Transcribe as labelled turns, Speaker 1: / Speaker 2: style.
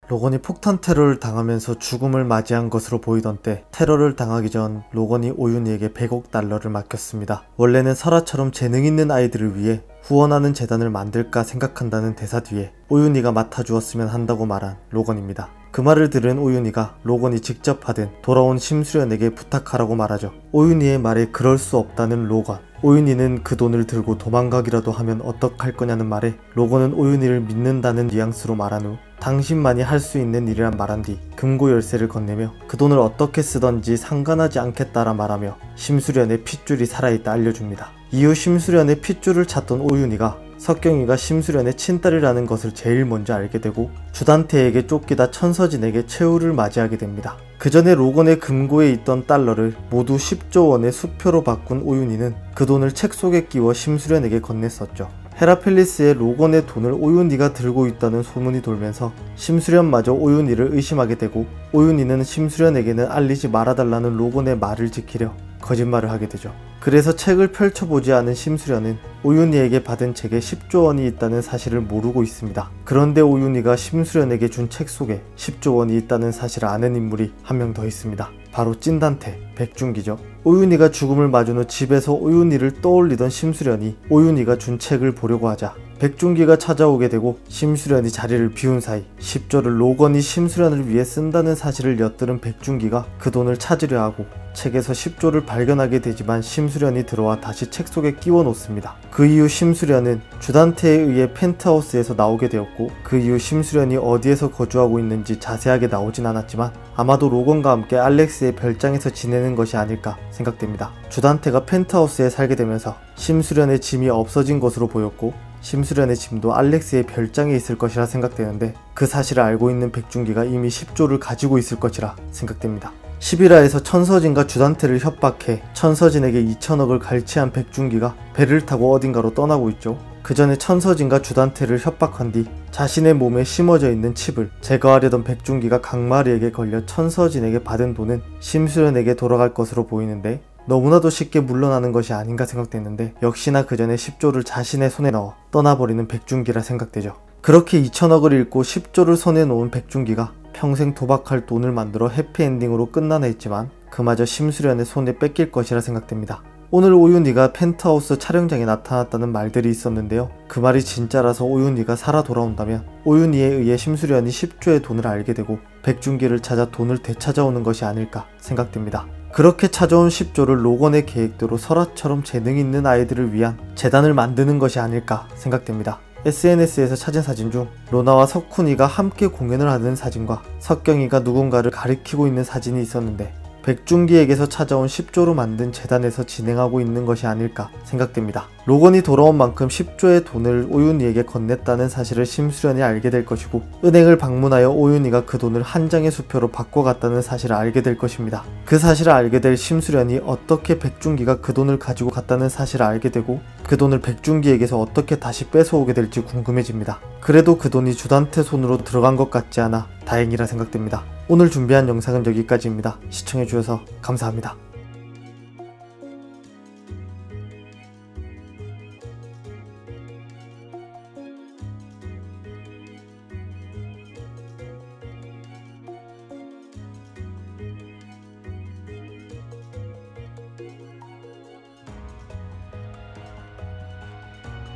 Speaker 1: 로건이 폭탄 테러를 당하면서 죽음을 맞이한 것으로 보이던 때 테러를 당하기 전 로건이 오윤희에게 100억 달러를 맡겼습니다. 원래는 설아처럼 재능 있는 아이들을 위해 후원하는 재단을 만들까 생각한다는 대사 뒤에 오윤희가 맡아주었으면 한다고 말한 로건입니다. 그 말을 들은 오윤희가 로건이 직접 하든 돌아온 심수련에게 부탁하라고 말하죠. 오윤희의 말에 그럴 수 없다는 로건. 오윤희는 그 돈을 들고 도망가기라도 하면 어떡할 거냐는 말에 로건은 오윤희를 믿는다는 뉘앙스로 말한 후 당신만이 할 수 있는 일이란 말한 뒤 금고 열쇠를 건네며 그 돈을 어떻게 쓰던지 상관하지 않겠다라 말하며 심수련의 핏줄이 살아있다 알려줍니다. 이후 심수련의 핏줄을 찾던 오윤희가 석경이가 심수련의 친딸이라는 것을 제일 먼저 알게 되고 주단태에게 쫓기다 천서진에게 최후를 맞이하게 됩니다. 그 전에 로건의 금고에 있던 달러를 모두 10조 원의 수표로 바꾼 오윤희는 그 돈을 책 속에 끼워 심수련에게 건넸었죠. 헤라펠리스에 로건의 돈을 오윤희가 들고 있다는 소문이 돌면서 심수련마저 오윤희를 의심하게 되고 오윤희는 심수련에게는 알리지 말아달라는 로건의 말을 지키려 거짓말을 하게 되죠. 그래서 책을 펼쳐보지 않은 심수련은 오윤희에게 받은 책에 10조 원이 있다는 사실을 모르고 있습니다. 그런데 오윤희가 심수련에게 준 책 속에 10조 원이 있다는 사실을 아는 인물이 한 명 더 있습니다. 바로 찐단태, 백중기죠. 오윤희가 죽음을 맞은 후 집에서 오윤희를 떠올리던 심수련이 오윤희가 준 책을 보려고 하자 백중기가 찾아오게 되고 심수련이 자리를 비운 사이 10조를 로건이 심수련을 위해 쓴다는 사실을 엿들은 백중기가 그 돈을 찾으려 하고 책에서 10조를 발견하게 되지만 심수련이 들어와 다시 책 속에 끼워 놓습니다. 그 이후 심수련은 주단태에 의해 펜트하우스에서 나오게 되었고 그 이후 심수련이 어디에서 거주하고 있는지 자세하게 나오진 않았지만 아마도 로건과 함께 알렉스의 별장에서 지내는 것이 아닐까 생각됩니다. 주단태가 펜트하우스에 살게 되면서 심수련의 짐이 없어진 것으로 보였고 심수련의 짐도 알렉스의 별장에 있을 것이라 생각되는데 그 사실을 알고 있는 백중기가 이미 10조를 가지고 있을 것이라 생각됩니다. 11화에서 천서진과 주단태를 협박해 천서진에게 2천억을 갈취한 백중기가 배를 타고 어딘가로 떠나고 있죠. 그 전에 천서진과 주단태를 협박한 뒤 자신의 몸에 심어져 있는 칩을 제거하려던 백중기가 강마리에게 걸려 천서진에게 받은 돈은 심수련에게 돌아갈 것으로 보이는데 너무나도 쉽게 물러나는 것이 아닌가 생각됐는데 역시나 그 전에 10조를 자신의 손에 넣어 떠나버리는 백중기라 생각되죠. 그렇게 2천억을 잃고 10조를 손에 놓은 백중기가 평생 도박할 돈을 만들어 해피엔딩으로 끝나나 했지만 그마저 심수련의 손에 뺏길 것이라 생각됩니다. 오늘 오윤희가 펜트하우스 촬영장에 나타났다는 말들이 있었는데요. 그 말이 진짜라서 오윤희가 살아 돌아온다면 오윤희에 의해 심수련이 10조의 돈을 알게 되고 백중기를 찾아 돈을 되찾아오는 것이 아닐까 생각됩니다. 그렇게 찾아온 10조를 로건의 계획대로 설아처럼 재능 있는 아이들을 위한 재단을 만드는 것이 아닐까 생각됩니다. SNS에서 찾은 사진 중 로나와 석훈이가 함께 공연을 하는 사진과 석경이가 누군가를 가리키고 있는 사진이 있었는데 백중기에게서 찾아온 10조로 만든 재단에서 진행하고 있는 것이 아닐까 생각됩니다. 로건이 돌아온 만큼 10조의 돈을 오윤희에게 건넸다는 사실을 심수련이 알게 될 것이고 은행을 방문하여 오윤희가 그 돈을 한 장의 수표로 바꿔갔다는 사실을 알게 될 것입니다. 그 사실을 알게 될 심수련이 어떻게 백중기가 그 돈을 가지고 갔다는 사실을 알게 되고 그 돈을 백중기에게서 어떻게 다시 뺏어오게 될지 궁금해집니다. 그래도 그 돈이 주단태 손으로 들어간 것 같지 않아 다행이라 생각됩니다. 오늘 준비한 영상은 여기까지입니다. 시청해주셔서 감사합니다.